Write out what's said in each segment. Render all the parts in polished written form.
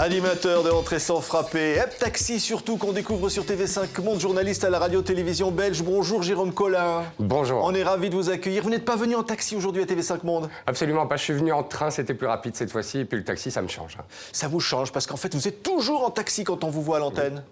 Animateur de Entrée sans frapper, Taxi surtout qu'on découvre sur TV5 Monde, journaliste à la radio-télévision belge. Bonjour Jérôme Collin. Bonjour. On est ravis de vous accueillir. Vous n'êtes pas venu en taxi aujourd'hui à TV5 Monde? Absolument pas, je suis venu en train, c'était plus rapide cette fois-ci, et puis le taxi ça me change. Ça vous change parce qu'en fait vous êtes toujours en taxi quand on vous voit à l'antenne.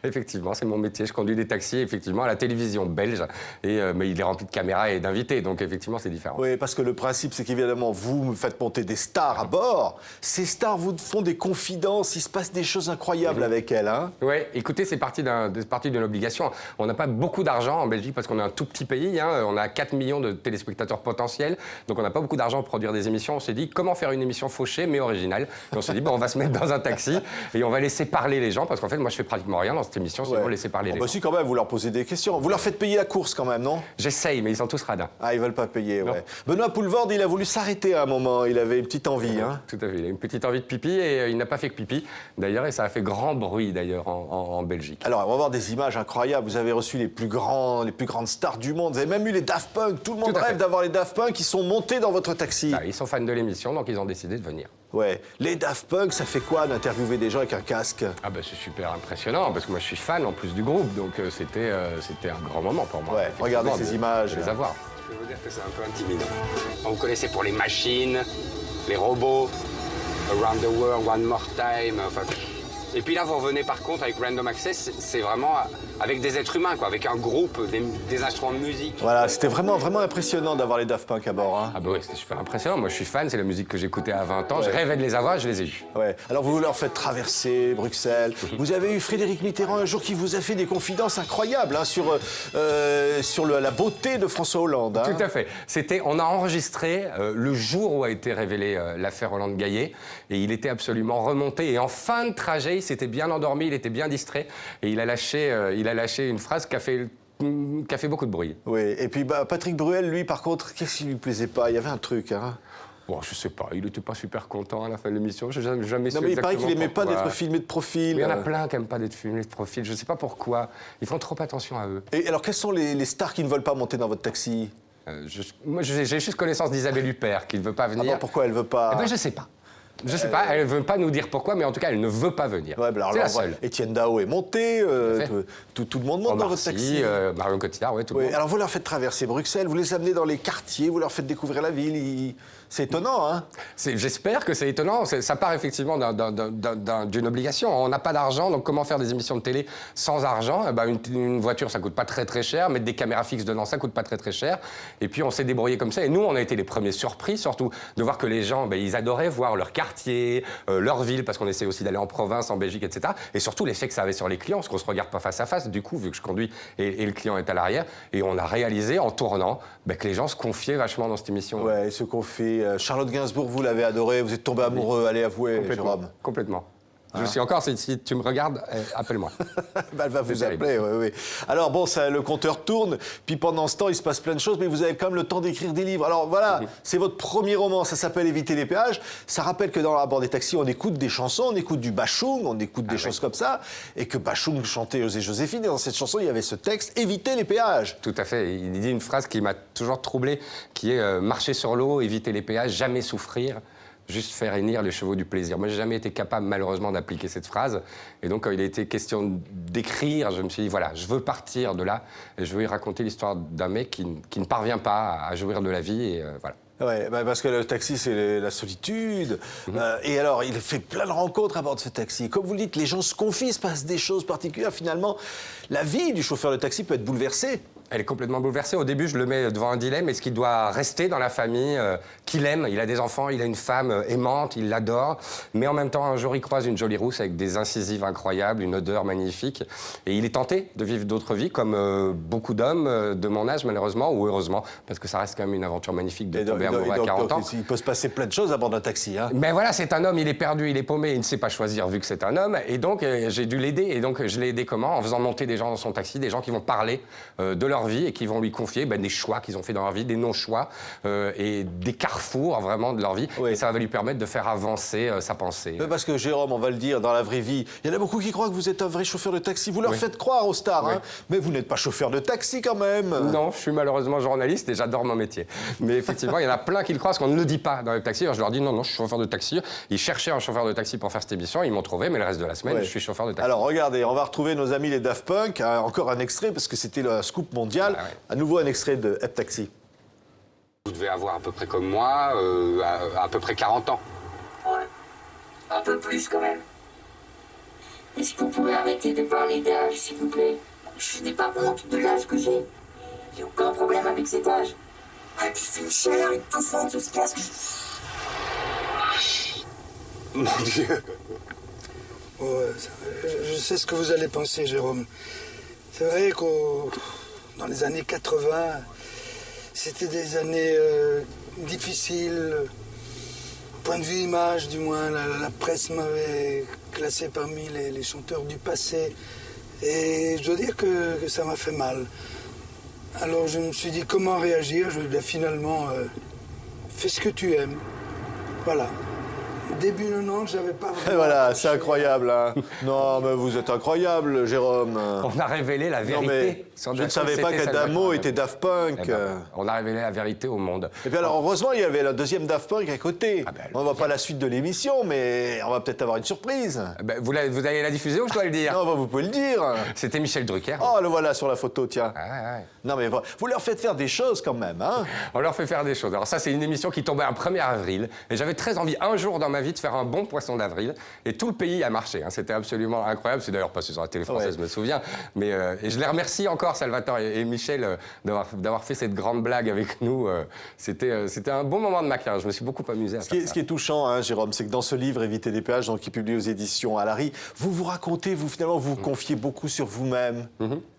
Effectivement, c'est mon métier, je conduis des taxis effectivement à la télévision belge, mais il est rempli de caméras et d'invités, donc effectivement c'est différent. Oui, parce que le principe c'est qu'évidemment vous me faites monter des stars à bord. Ces stars vous font des confidences, il se passe des choses incroyables avec elles. Hein. Oui, écoutez, c'est parti d'une obligation. On n'a pas beaucoup d'argent en Belgique parce qu'on est un tout petit pays, hein. On a 4 millions de téléspectateurs potentiels, donc on n'a pas beaucoup d'argent pour produire des émissions. On s'est dit comment faire une émission fauchée mais originale. Et on s'est dit bon, on va se mettre dans un taxi et on va laisser parler les gens parce qu'en fait moi je fais pratiquement rien dans cette émission, sinon laisser parler les gens. Si, quand même, vous leur posez des questions. Vous leur faites payer la course quand même, non? J'essaye, mais ils sont tous radins. Ah, ils veulent pas payer, ouais. Benoît Poelvoorde, il a voulu s'arrêter à un moment, il avait une petite envie. Hein. Tout à fait, il a une petite envie de pipi et il n'a pas fait que pipi, d'ailleurs, et ça a fait grand bruit, d'ailleurs, en Belgique. Alors, on va voir des images incroyables. Vous avez reçu les plus grandes stars du monde. Vous avez même eu les Daft Punk. Tout le monde rêve d'avoir les Daft Punk qui sont montés dans votre taxi. Ah, ils sont fans de l'émission, donc ils ont décidé de venir. Ouais. Les Daft Punk, ça fait quoi d'interviewer des gens avec un casque? Ah bah c'est super impressionnant, parce que moi je suis fan en plus du groupe, donc c'était un grand moment pour moi. Ouais, regardez ces images. De les avoir. Je vais vous dire que c'est un peu intimidant. Vous connaissez pour les machines, les robots, Around the World, One More Time, enfin... Et puis là, vous revenez par contre avec Random Access, c'est vraiment avec des êtres humains, quoi, avec un groupe, des instruments de musique. Voilà, c'était vraiment impressionnant d'avoir les Daft Punk à bord. Hein. Ah bah oui, c'était super impressionnant. Moi, je suis fan, c'est la musique que j'écoutais à 20 ans. Ouais. Je rêvais de les avoir, je les ai eus. Ouais. Alors, vous leur faites traverser Bruxelles. Vous avez eu Frédéric Mitterrand un jour qui vous a fait des confidences incroyables hein, sur la beauté de François Hollande. Hein. Tout à fait. On a enregistré le jour où a été révélée l'affaire Hollande-Gaillet. Et il était absolument remonté. Et en fin de trajet, il s'était bien endormi, il était bien distrait. Et il a lâché une phrase qui a fait beaucoup de bruit. Oui, et puis Patrick Bruel, lui, par contre, qu'est-ce qui lui plaisait pas? Il y avait un truc, hein. Bon, je sais pas, il était pas super content à la fin de l'émission, je n'ai jamais su. Non, mais il paraît qu'il aimait pas d'être filmé de profil. Mais il y en a plein qui n'aiment pas d'être filmés de profil, je sais pas pourquoi. Ils font trop attention à eux. Et alors, quelles sont les stars qui ne veulent pas monter dans votre taxi? Moi, j'ai juste connaissance d'Isabelle Huppert, qui ne veut pas venir. Ah bon, pourquoi elle veut pas? Eh ben, je sais pas. Je sais pas, elle ne veut pas nous dire pourquoi, mais en tout cas, elle ne veut pas venir. Ouais, c'est la seule. Étienne Dao est monté, tout le monde monte dans votre taxi. Marion Cotillard, oui, tout le monde. Alors vous leur faites traverser Bruxelles, vous les amenez dans les quartiers, vous leur faites découvrir la ville. C'est étonnant, hein? J'espère que c'est étonnant. Ça part effectivement d'une obligation. On n'a pas d'argent, donc comment faire des émissions de télé sans argent? Une voiture, ça coûte pas très très cher. Mettre des caméras fixes dedans, ça coûte pas très très cher. Et puis on s'est débrouillé comme ça. Et nous, on a été les premiers surpris, surtout, de voir que les gens, ils adoraient voir leur quartier, leur ville, parce qu'on essaie aussi d'aller en province, en Belgique, etc. Et surtout l'effet que ça avait sur les clients, parce qu'on se regarde pas face à face. Du coup, vu que je conduis et le client est à l'arrière, et on a réalisé en tournant que les gens se confiaient vachement dans cette émission. Ouais, ils se confient. Charlotte Gainsbourg, vous l'avez adorée, vous êtes tombé amoureux, allez avouer, Jérôme. Complètement. Je suis encore, si tu me regardes, appelle-moi. Elle va vous appeler, oui. Alors bon, le compteur tourne, puis pendant ce temps, il se passe plein de choses, mais vous avez quand même le temps d'écrire des livres. Alors voilà, c'est votre premier roman, ça s'appelle Éviter les péages. Ça rappelle que dans À bord des taxis, on écoute des chansons, on écoute du Bachung, on écoute des choses comme ça, et que Bachung chantait José Joséphine, et dans cette chanson, il y avait ce texte, Éviter les péages. Tout à fait. Il dit une phrase qui m'a toujours troublé, qui est marcher sur l'eau, éviter les péages, jamais souffrir. Juste faire hennir les chevaux du plaisir. Moi, j'ai jamais été capable, malheureusement, d'appliquer cette phrase. Et donc, quand il a été question d'écrire, je me suis dit, voilà, je veux partir de là et je veux y raconter l'histoire d'un mec qui ne parvient pas à jouir de la vie et voilà. Ouais, parce que le taxi, c'est la solitude. Et alors, il fait plein de rencontres à bord de ce taxi. Comme vous le dites, les gens se confient, il se passe des choses particulières. Finalement, la vie du chauffeur de taxi peut être bouleversée. Elle est complètement bouleversée. Au début, je le mets devant un dilemme. Est-ce qu'il doit rester dans la famille qu'il aime? Il a des enfants, il a une femme aimante, il l'adore. Mais en même temps, un jour, il croise une jolie rousse avec des incisives incroyables, une odeur magnifique. Et il est tenté de vivre d'autres vies, comme beaucoup d'hommes de mon âge, malheureusement, ou heureusement, parce que ça reste quand même une aventure magnifique de tomber amoureux à 40 ans. Il peut se passer plein de choses à bord d'un taxi. Hein. Mais voilà, c'est un homme, il est perdu, il est paumé, il ne sait pas choisir vu que c'est un homme. Et donc, j'ai dû l'aider. Et donc, je l'ai aidé comment? En faisant monter des gens dans son taxi, des gens qui vont parler de leur leur vie et qui vont lui confier des choix qu'ils ont fait dans leur vie, des non-choix et des carrefours vraiment de leur vie. Oui. Et ça va lui permettre de faire avancer sa pensée. Parce que Jérôme, on va le dire, dans la vraie vie, il y en a beaucoup qui croient que vous êtes un vrai chauffeur de taxi. Vous leur faites croire aux stars, hein, mais vous n'êtes pas chauffeur de taxi quand même. Non, je suis malheureusement journaliste et j'adore mon métier. Mais effectivement, il y en a plein qui le croient parce qu'on ne le dit pas dans les taxis. Alors je leur dis non, je suis chauffeur de taxi. Ils cherchaient un chauffeur de taxi pour faire cette émission, ils m'ont trouvé, mais le reste de la semaine, je suis chauffeur de taxi. Alors regardez, on va retrouver nos amis les Daft Punk. Encore un extrait parce que c'était le scoop mondial. À nouveau un extrait de Hep Taxi. Vous devez avoir à peu près comme moi, à peu près 40 ans. Ouais, un peu plus quand même. Est-ce que vous pouvez arrêter de parler d'âge, s'il vous plaît? Je n'ai pas honte de l'âge que j'ai. J'ai aucun problème avec cet âge. Ah, puis c'est une chaleur étouffante sous ce casque. Mon Dieu. Ouais, je sais ce que vous allez penser, Jérôme. C'est vrai que dans les années 80, c'était des années difficiles. Point de vue image, du moins, la presse m'avait classé parmi les chanteurs du passé. Et je dois dire que ça m'a fait mal. Alors je me suis dit comment réagir. Je dis finalement, fais ce que tu aimes. Voilà. Début 90, j'avais pas vraiment... Et voilà, c'est incroyable. Hein. Non, mais vous êtes incroyable, Jérôme. On a révélé la vérité. Non, mais je ne savais pas qu'Adamo était Daft Punk. Eh ben, on a révélé la vérité au monde. Et puis alors, heureusement, il y avait la deuxième Daft Punk à côté. On ne voit pas la suite de l'émission, mais on va peut-être avoir une surprise. Vous allez la diffuser ou je dois le dire? Non, vous pouvez le dire. C'était Michel Drucker. Oh, le voilà sur la photo, tiens. Ouais. Non, mais vous leur faites faire des choses quand même, hein. On leur fait faire des choses. Alors ça, c'est une émission qui tombait un 1er avril. Et j'avais très envie, un jour dans ma vie, de faire un bon poisson d'avril. Et tout le pays a marché. Hein. C'était absolument incroyable. C'est d'ailleurs passé sur la télé française, je me souviens. Mais, et je les remercie encore, Salvatore et Michel, d'avoir fait cette grande blague avec nous. C'était un bon moment de ma carrière. Je me suis beaucoup amusé à faire ça. Ce qui est touchant, hein, Jérôme, c'est que dans ce livre, Éviter les péages, donc, qui est publié aux éditions Alary, vous racontez, finalement, vous confiez beaucoup sur vous-même.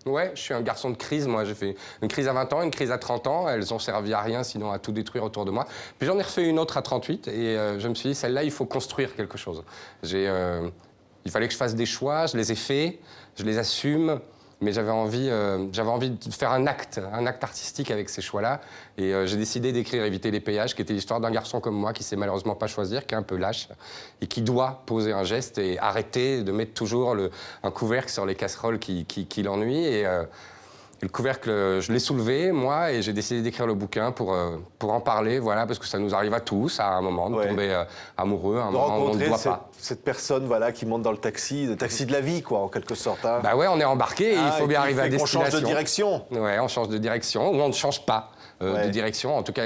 Ouais, je suis un garçon de crise, moi. J'ai fait une crise à 20 ans, une crise à 30 ans. Elles ont servi à rien, sinon à tout détruire autour de moi. Puis j'en ai refait une autre à 38 et je me suis dit, celle-là, il faut construire quelque chose. Il fallait que je fasse des choix, je les ai faits, je les assume. Mais j'avais envie de faire un acte artistique avec ces choix-là. Et j'ai décidé d'écrire Éviter les péages, qui était l'histoire d'un garçon comme moi qui sait malheureusement pas choisir, qui est un peu lâche et qui doit poser un geste et arrêter de mettre toujours un couvercle sur les casseroles qui l'ennuient. Et le couvercle, je l'ai soulevé, moi, et j'ai décidé d'écrire le bouquin pour en parler, voilà, parce que ça nous arrive à tous, à un moment, de tomber amoureux, à un moment où on ne doit pas. Cette personne, voilà, qui monte dans le taxi de la vie, quoi, en quelque sorte. Hein. Bah ouais, on est embarqué, et il faut bien arriver à destination. On change de direction. Ouais, on change de direction, ou on ne change pas de direction. En tout cas,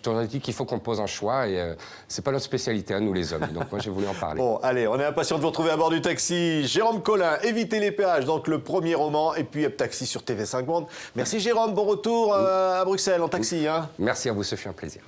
on a dit qu'il faut qu'on pose un choix, et c'est pas notre spécialité, à nous les hommes. Donc moi, j'ai voulu en parler. Bon, allez, on est impatient de vous retrouver à bord du taxi. Jérôme Collin, Éviter les péages, donc le premier roman, et puis Hep Taxi sur TV5 Monde. Merci Jérôme, bon retour à Bruxelles en taxi. Hein. Merci à vous, ce fut un plaisir.